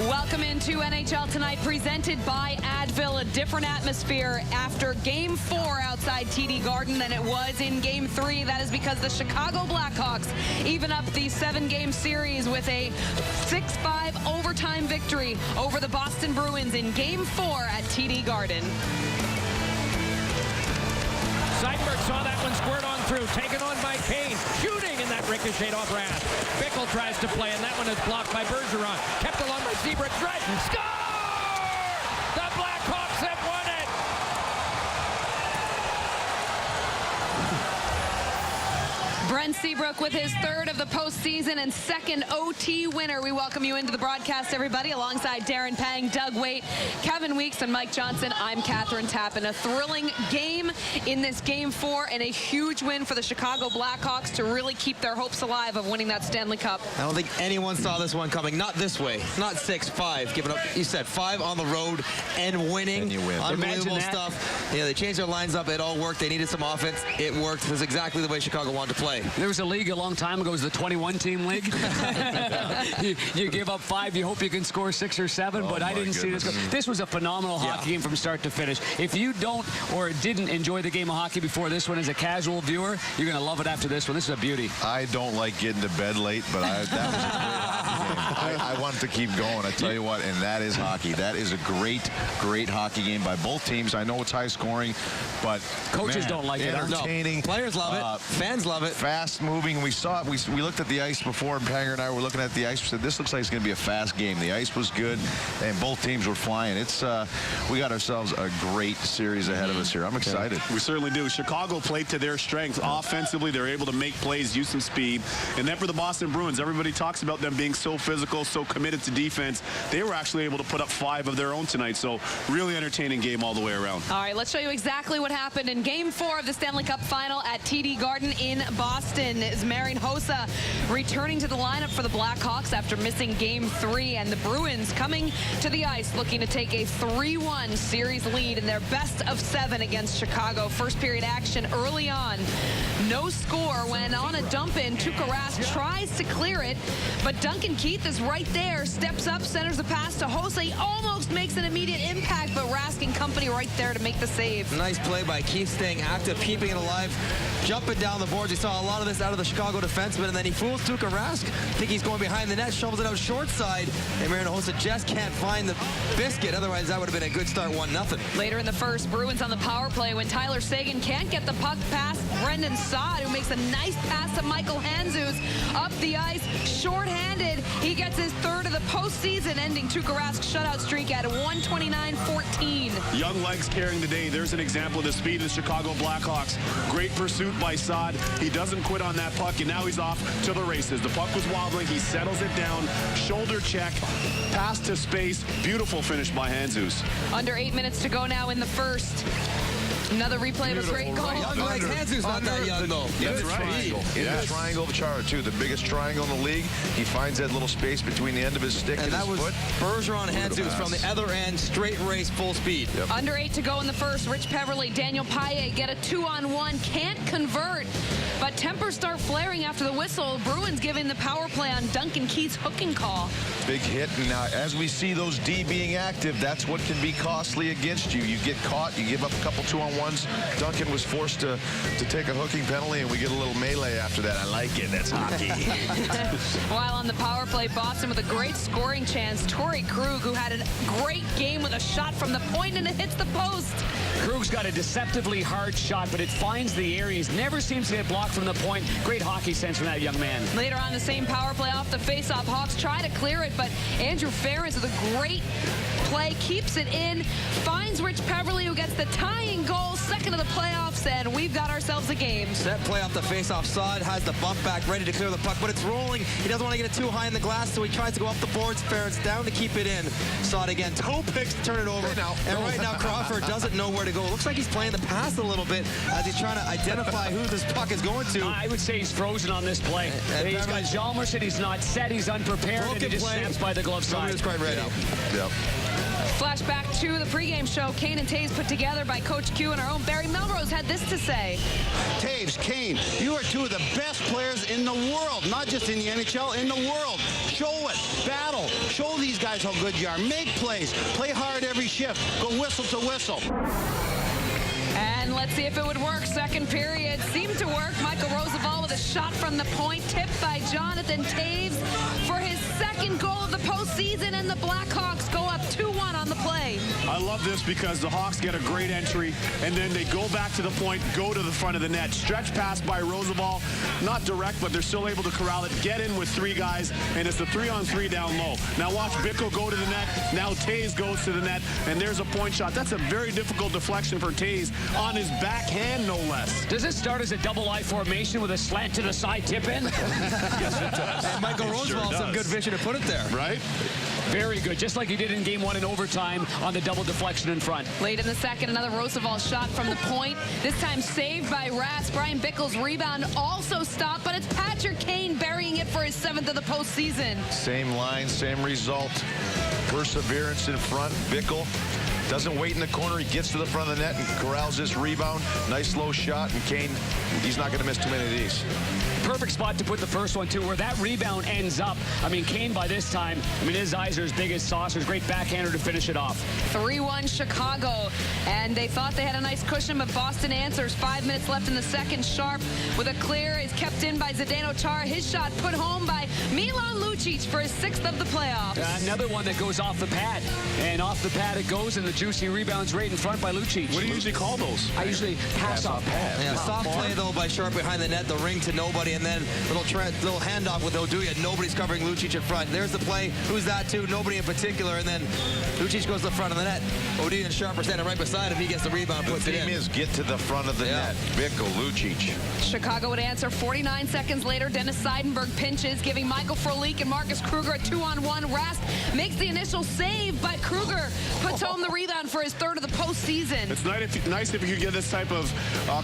Welcome into NHL Tonight, presented by Advil. A different atmosphere after Game 4 outside TD Garden than it was in Game 3. That is because the Chicago Blackhawks even up the 7-game series with a 6-5 overtime victory over the Boston Bruins in Game 4 at TD Garden. Seidenberg saw that one squirt on through, taken on by Kane, shooting, and that ricocheted off Rath. Bickle tries to play, and that one is blocked by Bergeron. Kept along by Seabrook, right, score! The Blackhawks have won it! Brent Seabrook with his third of the postseason and second OT winner. We welcome you into the broadcast, everybody, alongside Darren Pang, Doug Waite, Kevin Weeks, and Mike Johnson. I'm Catherine Tappan. A thrilling game in this Game 4 and a huge win for the Chicago Blackhawks to really keep their hopes alive of winning that Stanley Cup. I don't think anyone saw this one coming. Not this way. Not 6-5. Giving up, you said, 5 on the road and winning. And you win. Unbelievable stuff. Yeah, they changed their lines up. It all worked. They needed some offense. It worked. It was exactly the way Chicago wanted to play. There was a league a long time ago. It was the 21-team league. you give up 5. You hope you can score 6 or 7, but I didn't see this. This was a phenomenal hockey game from start to finish. If you don't or didn't enjoy the game of hockey before this one as a casual viewer, you're going to love it after this one. This is a beauty. I don't like getting to bed late, but that was a great hockey game. I want to keep going. I tell you what, and that is hockey. That is a great hockey game by both teams. I know it's high scoring, but coaches don't like it. Entertaining. No, players love it. Fans love it. Fast moving. We saw it. We looked at the ice before, and Panger and I were looking at the ice. We said, this looks like it's going to be a fast game. The ice was good, and both teams were flying. We got ourselves a great series ahead of us here. I'm excited. We certainly do. Chicago played to their strength. Offensively, they're able to make plays, use some speed. And then for the Boston Bruins, everybody talks about them being so physical, so committed to defense. They were actually able to put up 5 of their own tonight. So really entertaining game all the way around. All right, let's show you exactly what happened in Game 4 of the Stanley Cup Final at TD Garden in Boston. Is Marian Hossa returning to the lineup for the Blackhawks after missing Game 3, and the Bruins coming to the ice looking to take a 3-1 series lead in their best of 7 against Chicago. First period action early on. No score when on a dump-in, Tuukka Rask tries to clear it, but Duncan Keith is right there, steps up, centers the pass to Hossa. He almost makes an immediate impact, but Rask and company right there to make the save. Nice play by Keith, staying active, keeping it alive, jumping down the boards. You saw a lot of this out of the Chicago defenseman, and then he fools Tuukka Rask. I think he's going behind the net, shovels it out short side, and Marian Hossa just can't find the biscuit. Otherwise, that would have been a good start, 1-0. Later in the first, Bruins on the power play when Tyler Seguin can't get the puck past Brendan Saad, who makes a nice pass to Michael Handzus up the ice, shorthanded. He gets his third of the postseason, ending Tuukka Rask's shutout streak at 129-14. Young legs carrying the day. There's an example of the speed of the Chicago Blackhawks. Great pursuit by Saad. He doesn't quit on that puck, and now he's off to the races. The puck was wobbling. He settles it down. Shoulder check. Pass to space. Beautiful finish by Handzus. Under 8 minutes to go now in the first. Another replay of a great goal. Young legs. Handzus not that young, though. That's right. In the triangle of Chara, too, the biggest triangle in the league. He finds that little space between the end of his stick and his foot. Bergeron Handzus from the other end, straight race, full speed. Yep. Under 8 to go in the first. Rich Peverly, Daniel Paille get a 2-on-1. Can't convert, but tempers start flaring after the whistle. Bruins giving the power play on Duncan Keith's hooking call. Big hit, and now as we see those D being active, that's what can be costly against you. You get caught, you give up a couple 2-on-1s. Duncan was forced to take a hooking penalty, and we get a little melee after that. I like it. That's hockey. While on the power play, Boston with a great scoring chance. Torrey Krug, who had a great game with a shot from the point, and it hits the post. Krug's got a deceptively hard shot, but it finds the areas. Never seems to get blocked from the point. Great hockey sense from that young man. Later on, the same power play off the faceoff. Hawks try to clear it, but Andrew Ference with a great play keeps it in, finds Rich Peverly, who gets the tying goal, second of the playoffs, and we've got ourselves a game. That play off the face-off. Saad has the bump back, ready to clear the puck, but it's rolling. He doesn't want to get it too high in the glass, so he tries to go up the boards. Ference down to keep it in. Saad again, toe picks to turn it over. And right now, Crawford doesn't know where to go. Looks like he's playing the pass a little bit as he's trying to identify who this puck is going to. I would say he's frozen on this play. He's got Hjalmarsson. He's not set. He's unprepared, and he just snaps by the glove side. He's quite ready. Yep. Flashback to the pregame show Kane and Toews put together by Coach Q, and our own Barry Melrose had this to say. Toews, Kane, you are two of the best players in the world, not just in the NHL, in the world. Show it. Battle. Show these guys how good you are. Make plays. Play hard every shift. Go whistle to whistle. And let's see if it would work. Second period seemed to work. Michael Roosevelt with a shot from the point, tipped by Jonathan Toews for his second goal of the postseason, and the Blackhawks go up 2-1 on the play. I love this because the Hawks get a great entry, and then they go back to the point, go to the front of the net. Stretch pass by Roosevelt, not direct, but they're still able to corral it, get in with 3 guys, and it's a 3-on-3 down low. Now watch Bickle go to the net. Now Toews goes to the net, and there's a point shot. That's a very difficult deflection for Toews on his backhand, no less. Does it start as a double I formation with a slant to the side tip in? Yes, it does. And Michael Roosevelt, some good vision to put it there. Right? Very good, just like he did in game 1 in overtime on the double deflection in front. Late in the second, another Roosevelt shot from the point. This time saved by Rask. Brian Bickle's rebound also stopped, but it's Patrick Kane burying it for his 7th of the postseason. Same line, same result. Perseverance in front. Bickle doesn't wait in the corner. He gets to the front of the net and corrals this rebound. Nice low shot, and Kane, he's not going to miss too many of these. Perfect spot to put the first one, too, where that rebound ends up. I mean, Kane, by this time, his eyes are as big as saucers. Great backhander to finish it off. 3-1 Chicago, and they thought they had a nice cushion, but Boston answers. 5 minutes left in the second. Sharp with a clear is kept in by Zdeno Chara. His shot put home by Milan Lucic for his 6th of the playoffs. Another one that goes off the pad, and off the pad it goes, and the juicy rebounds right in front by Lucic. What do you usually call those? I usually pass off pad. Yeah, soft play, though, by Sharp behind the net, the ring to nobody, and then little handoff with Oduya. Nobody's covering Lucic in front. There's the play. Who's that to? Nobody in particular, and then Lucic goes to the front of the net. Oduya and Sharp are standing right beside him. He gets the rebound, puts it in. The theme is get to the front of the net. Bickle, Lucic. Chicago would answer 49 seconds later. Dennis Seidenberg pinches, giving Michael Frolik and Marcus Kruger a 2-on-1. Rask makes the initial save, but Kruger puts home the rebound for his 3rd of the postseason. It's nice if you could get this type of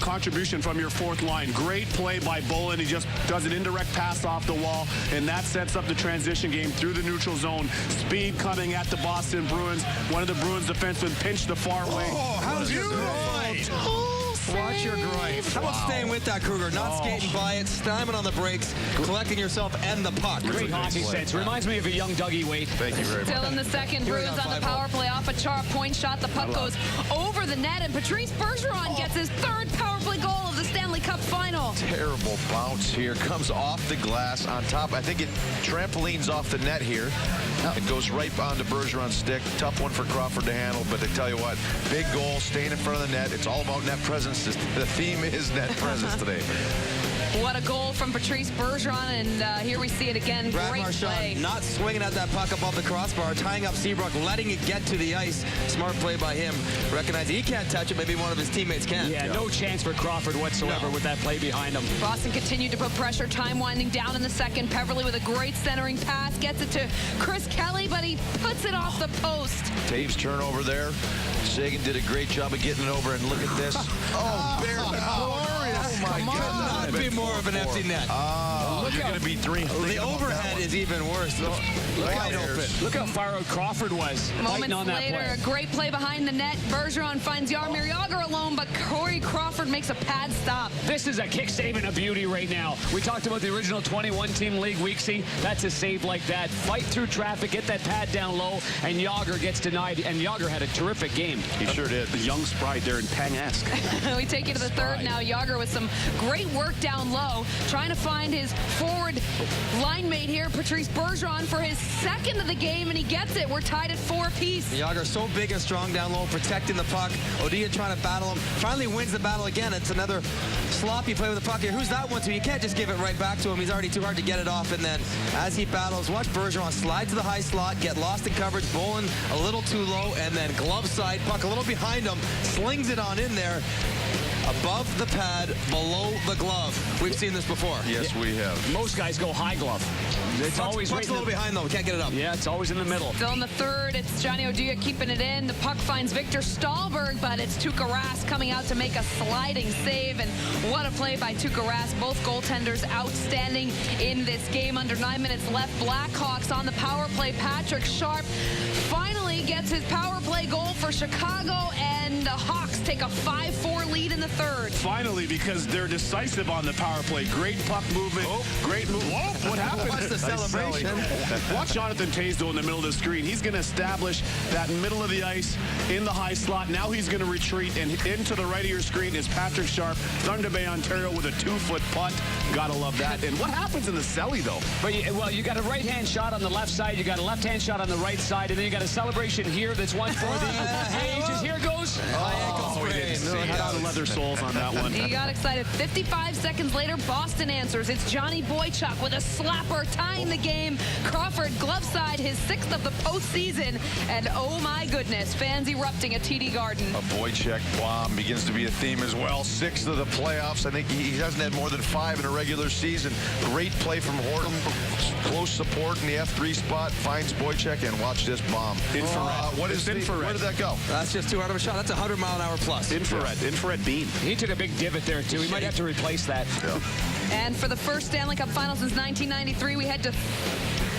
contribution from your 4th line. Great play by Bolin. He just does an indirect pass off the wall, and that sets up the transition game through the neutral zone. Speed coming at the Boston Bruins. One of the Bruins defensemen pinched the far way. Oh, how's your groin? Watch your groin. How about staying with that, Kruger? Not skating by it, slamming on the brakes, collecting yourself and the puck. Great hockey sense. Reminds me of a young Dougie Waite. Thank you very much. Still in the second, Bruins on the power play off a Chara point shot. The puck goes over the net, and Patrice Bergeron gets his 3rd power play goal of the Stanley Cup final. Terrible bounce here. Comes off the glass on top. I think it trampolines off the net here. It goes right onto Bergeron's stick. Tough one for Crawford to handle, but I tell you what, big goal, staying in front of the net. It's all about net presence. The theme is net presence today. What a goal from Patrice Bergeron, and here we see it again. Brad Great Marchand play. not swinging at that puck above the crossbar, tying up Seabrook, letting it get to the ice. Smart play by him. Recognizing he can't touch it, maybe one of his teammates can. Yeah, no chance for Crawford whatsoever with that play behind him. Boston continued to put pressure, time winding down in the second. Peverley with a great centering pass, gets it to Chris Kelly, but he puts it off the post. Taves turnover there. Sagan did a great job of getting it over, and look at this. Oh, Bearman, glorious. Oh, my God. Could not be more of an empty net. You're going to be 3. The overhead is even worse. Wide open. Look how far out Crawford was fighting on Moments that later, play. a great play behind the net. Bergeron finds Jaromir Jagr alone, but Corey Crawford makes a pad stop. This is a kick save and a beauty right now. We talked about the original 21-team league, Weeksy. That's a save like that. Fight through traffic, get that pad down low, and Jagr gets denied. And Jagr had a terrific game. He sure did. The young sprite there in Pang-esque. We take you to the third now. Jagr with some great work down low, trying to find his forward line mate here, Patrice Bergeron, for his 2nd of the game, and he gets it. We're tied at 4 apiece. Jagr so big and strong down low, protecting the puck. Oduya trying to battle him. Finally wins the battle again. It's another sloppy play with the puck here. Who's that one to? You can't just give it right back to him. He's already too hard to get it off. And then as he battles, watch Bergeron slide to the high slot, get lost in coverage. Bolin a little too low, and then glove side, puck a little behind him, slings it on in there. Above the pad, below the glove. We've seen this before. Yes, we have. Most guys go high glove. It's always right Puck's a little behind, though. We can't get it up. Yeah, it's always in the middle. Still in the third, it's Johnny Oduya keeping it in. The puck finds Victor Stahlberg, but it's Tuukka Rask coming out to make a sliding save. And what a play by Tuukka Rask. Both goaltenders outstanding in this game. Under 9 minutes left, Blackhawks on the power play. Patrick Sharp finally gets his power play goal for for Chicago, and the Hawks take a 5-4 lead in the third. Finally, because they're decisive on the power play. Great puck movement. Great move. Whoa, what happened? Watch the celebration. Watch Jonathan Toews in the middle of the screen. He's going to establish that middle of the ice in the high slot. Now he's going to retreat, and into the right of your screen is Patrick Sharp, Thunder Bay, Ontario, with a 2-foot putt. Gotta love that. And what happens in the celly, though? But you got a right-hand shot on the left side, you got a left-hand shot on the right side, and then you got a celebration here that's one for the ages. Here goes. We didn't see it. Had leather soles on that one. He got excited. 55 seconds later, Boston answers. It's Johnny Boychuk with a slapper tying the game. Crawford glove side, his 6th of the postseason. And oh my goodness, fans erupting at TD Garden. A Boychuk bomb begins to be a theme as well. 6th of the playoffs. I think he hasn't had more than 5 in a regular season. Great play from Horton. Close support in the F3 spot. Finds Boychuk, and watch this bomb. Infrared. What is infrared? Where did that go? That's just too hard of a shot. That's 100-mile-an-hour plus. Infrared beam. He took a big divot there, too. We might have to replace that. Yeah. And for the first Stanley Cup final since 1993, we head to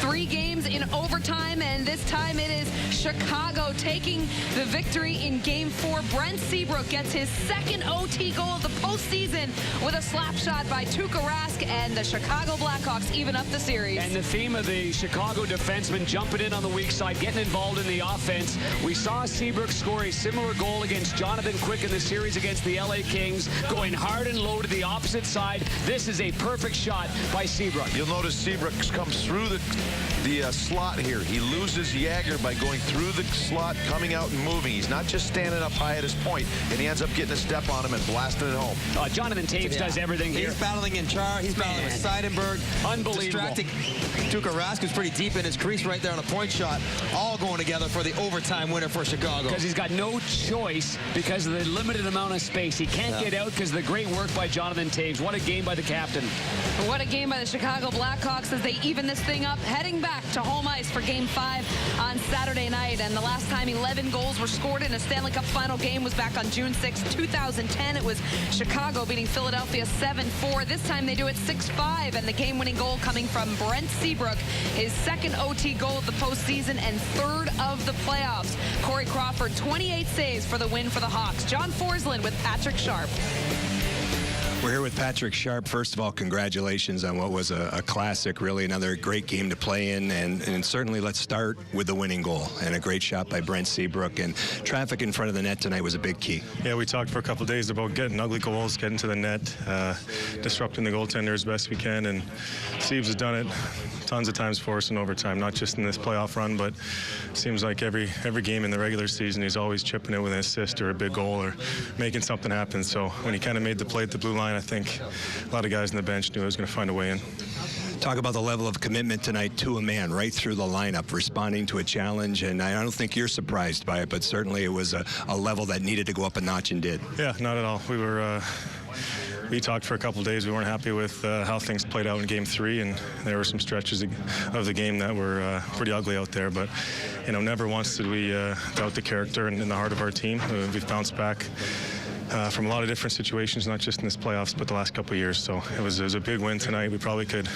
3 games in overtime, and this time it is Chicago taking the victory in Game 4. Brent Seabrook gets his 2nd OT goal of the postseason with a slap shot by Tuukka Rask, and the Chicago Blackhawks even up the series. And the theme of the Chicago defenseman jumping in on the weak side, getting involved in the offense. We saw Seabrook score a similar goal against Jonathan Quick in the series against the LA Kings, going hard and low to the opposite side. This is a perfect shot by Seabrook. You'll notice Seabrook comes through the slot here. He loses Jagger by going through the slot, coming out and moving. He's not just standing up high at his point, and he ends up getting a step on him and blasting it home. Jonathan Toews does everything here. He's battling in Char. He's battling with Seidenberg. Unbelievable. Distracting Tuukka Rask, who's pretty deep in his crease right there on a point shot. All going together for the overtime winner for Chicago. Because he's got no choice because of the limited amount of space. He can't get out because of the great work by Jonathan Toews. What a game by the captain. What a game by the Chicago Blackhawks as they even this thing up, heading back to home ice for Game 5 on Saturday night. And the last time 11 goals were scored in a Stanley Cup final game was back on June 6, 2010. It was Chicago beating Philadelphia 7-4. This time they do it 6-5, and the game-winning goal coming from Brent Seabrook, his 2nd OT goal of the postseason and 3rd of the playoffs. Corey Crawford, 28 saves for the win for the Hawks. John Forsland with Patrick Sharp. We're here with Patrick Sharp. First of all, congratulations on what was a classic, really another great game to play in, and certainly let's start with the winning goal and a great shot by Brent Seabrook. And traffic in front of the net tonight was a big key. Yeah, we talked for a couple of days about getting ugly goals, getting to the net, disrupting the goaltender as best we can, and Seabs has done it tons of times for us in overtime, not just in this playoff run, but it seems like every game in the regular season he's always chipping in with an assist or a big goal or making something happen. So when he kind of made the play at the blue line, I think a lot of guys on the bench knew he was going to find a way in. Talk about the level of commitment tonight to a man right through the lineup, responding to a challenge, and I don't think you're surprised by it, but certainly it was a level that needed to go up a notch and did. Yeah, not at all. We talked for a couple of days. We weren't happy with how things played out in Game 3, and there were some stretches of the game that were pretty ugly out there. But, never once did we doubt the character and in the heart of our team. We've bounced back from a lot of different situations, not just in this playoffs, but the last couple of years. So it was a big win tonight. We probably could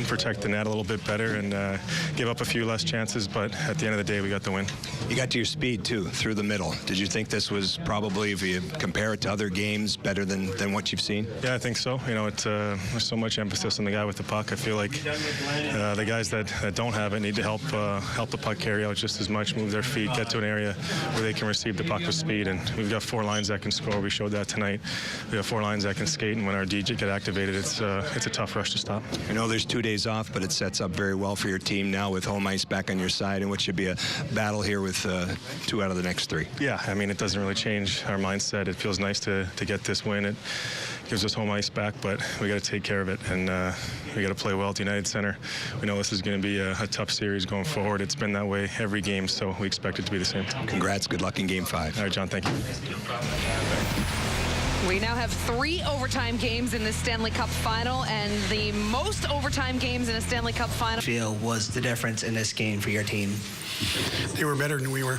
protect the net a little bit better and give up a few less chances, but at the end of the day, we got the win. You got to your speed, too, through the middle. Did you think this was probably, if you compare it to other games, better than what you've seen? Yeah, I think so. There's so much emphasis on the guy with the puck. I feel like the guys that don't have it need to help the puck carry out just as much, move their feet, get to an area where they can receive the puck with speed. And we've got 4 lines that can score. We showed that tonight. We have 4 lines that can skate, and when our DJ get activated, it's a tough rush to stop. I know there's 2 days off, but it sets up very well for your team now with home ice back on your side, and what should be a battle here with 2 out of the next 3. Yeah, I mean, it doesn't really change our mindset. It feels nice to get this win. It gives us home ice back, but we got to take care of it, and we got to play well at the United Center. We know this is going to be a tough series going forward. It's been that way every game, so we expect it to be the same. Congrats. Good luck in Game 5. All right, John, thank you. We now have 3 overtime games in the Stanley Cup final, and the most overtime games in a Stanley Cup final. Feel was the difference in this game for your team? They were better than we were.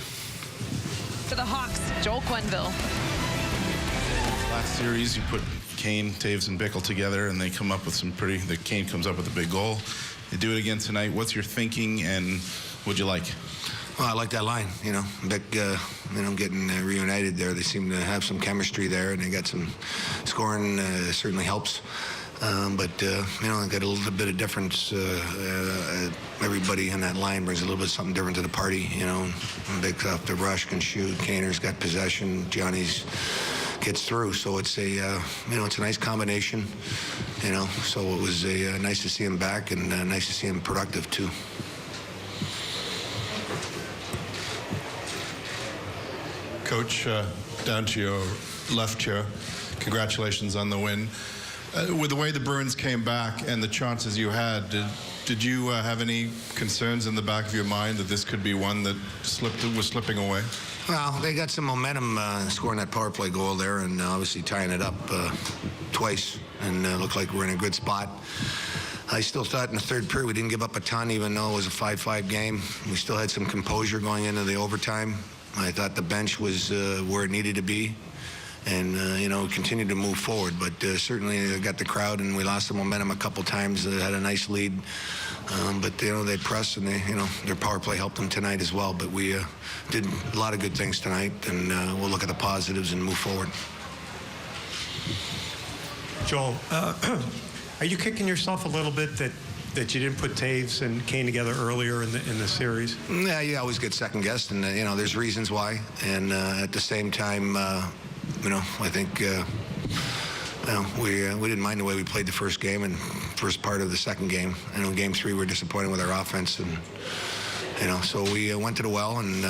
To the Hawks, Joel Quenneville. Last series, you put Kane, Toews, and Bickell together, and they come up with Kane comes up with a big goal. You do it again tonight. What's your thinking, and what'd you like? Well, I like that line. You know, Vic, getting reunited there. They seem to have some chemistry there, and they got some scoring. Certainly helps. But they got a little bit of difference. Everybody in that line brings a little bit something different to the party. Vic's off the rush, can shoot. Kaner's got possession. Johnny's gets through. So it's a it's a nice combination. So it was nice to see him back and nice to see him productive too. Coach, down to your left here. Congratulations on the win. With the way the Bruins came back and the chances you had, did you have any concerns in the back of your mind that this could be one that was slipping away? Well, they got some momentum scoring that power play goal there and obviously tying it up twice and looked like we're in a good spot. I still thought in the third period we didn't give up a ton even though it was a 5-5 game. We still had some composure going into the overtime. I thought the bench was where it needed to be. And, continued to move forward. But certainly got the crowd, and we lost the momentum a couple times. They had a nice lead. But, they pressed, and their power play helped them tonight as well. But we did a lot of good things tonight, and we'll look at the positives and move forward. Joel, are you kicking yourself a little bit that you didn't put Taves and Kane together earlier in the series? Yeah, you always get second-guessed, and, there's reasons why. And at the same time, I think we didn't mind the way we played the first game and first part of the second game. Game 3 we were disappointed with our offense, and so we went to the well, and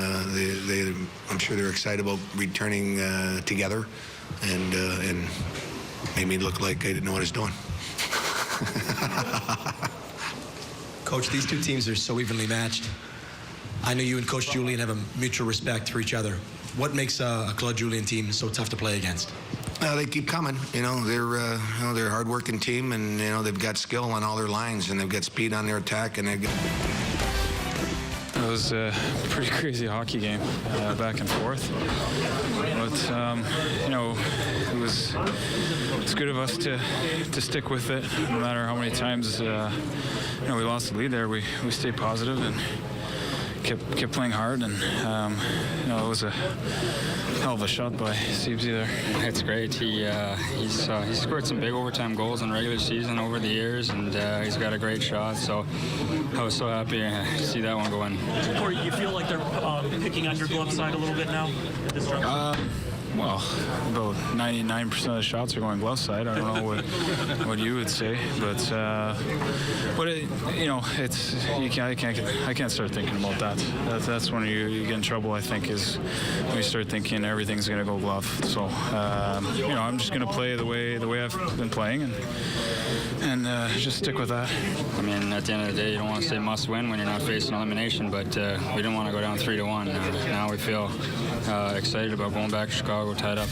I'm sure they're excited about returning together, and made me look like I didn't know what I was doing. Coach, these two teams are so evenly matched. I know you and Coach Julian have a mutual respect for each other. What makes a Claude Julien team so tough to play against? They keep coming. They're a hard-working team, and they've got skill on all their lines, and they've got speed on their attack, and they've got. It was a pretty crazy hockey game, back and forth. But it's good of us to stick with it, no matter how many times we lost the lead there. We stayed positive and kept playing hard, and it was a hell of a shot by Siebes there. It's great. He's scored some big overtime goals in regular season over the years, and he's got a great shot. So I was so happy to see that one go in. Corey, you feel like they're picking on your glove side a little bit now at this juncture? Well, about 99% of the shots are going glove side. I don't know what you would say, but I can't start thinking about that. That's when you get in trouble. I think is when you start thinking everything's going to go glove. So I'm just going to play the way I've been playing and just stick with that. I mean, at the end of the day, you don't want to say must win when you're not facing elimination, but we didn't want to go down 3-1. Now we feel excited about going back to Chicago tied up.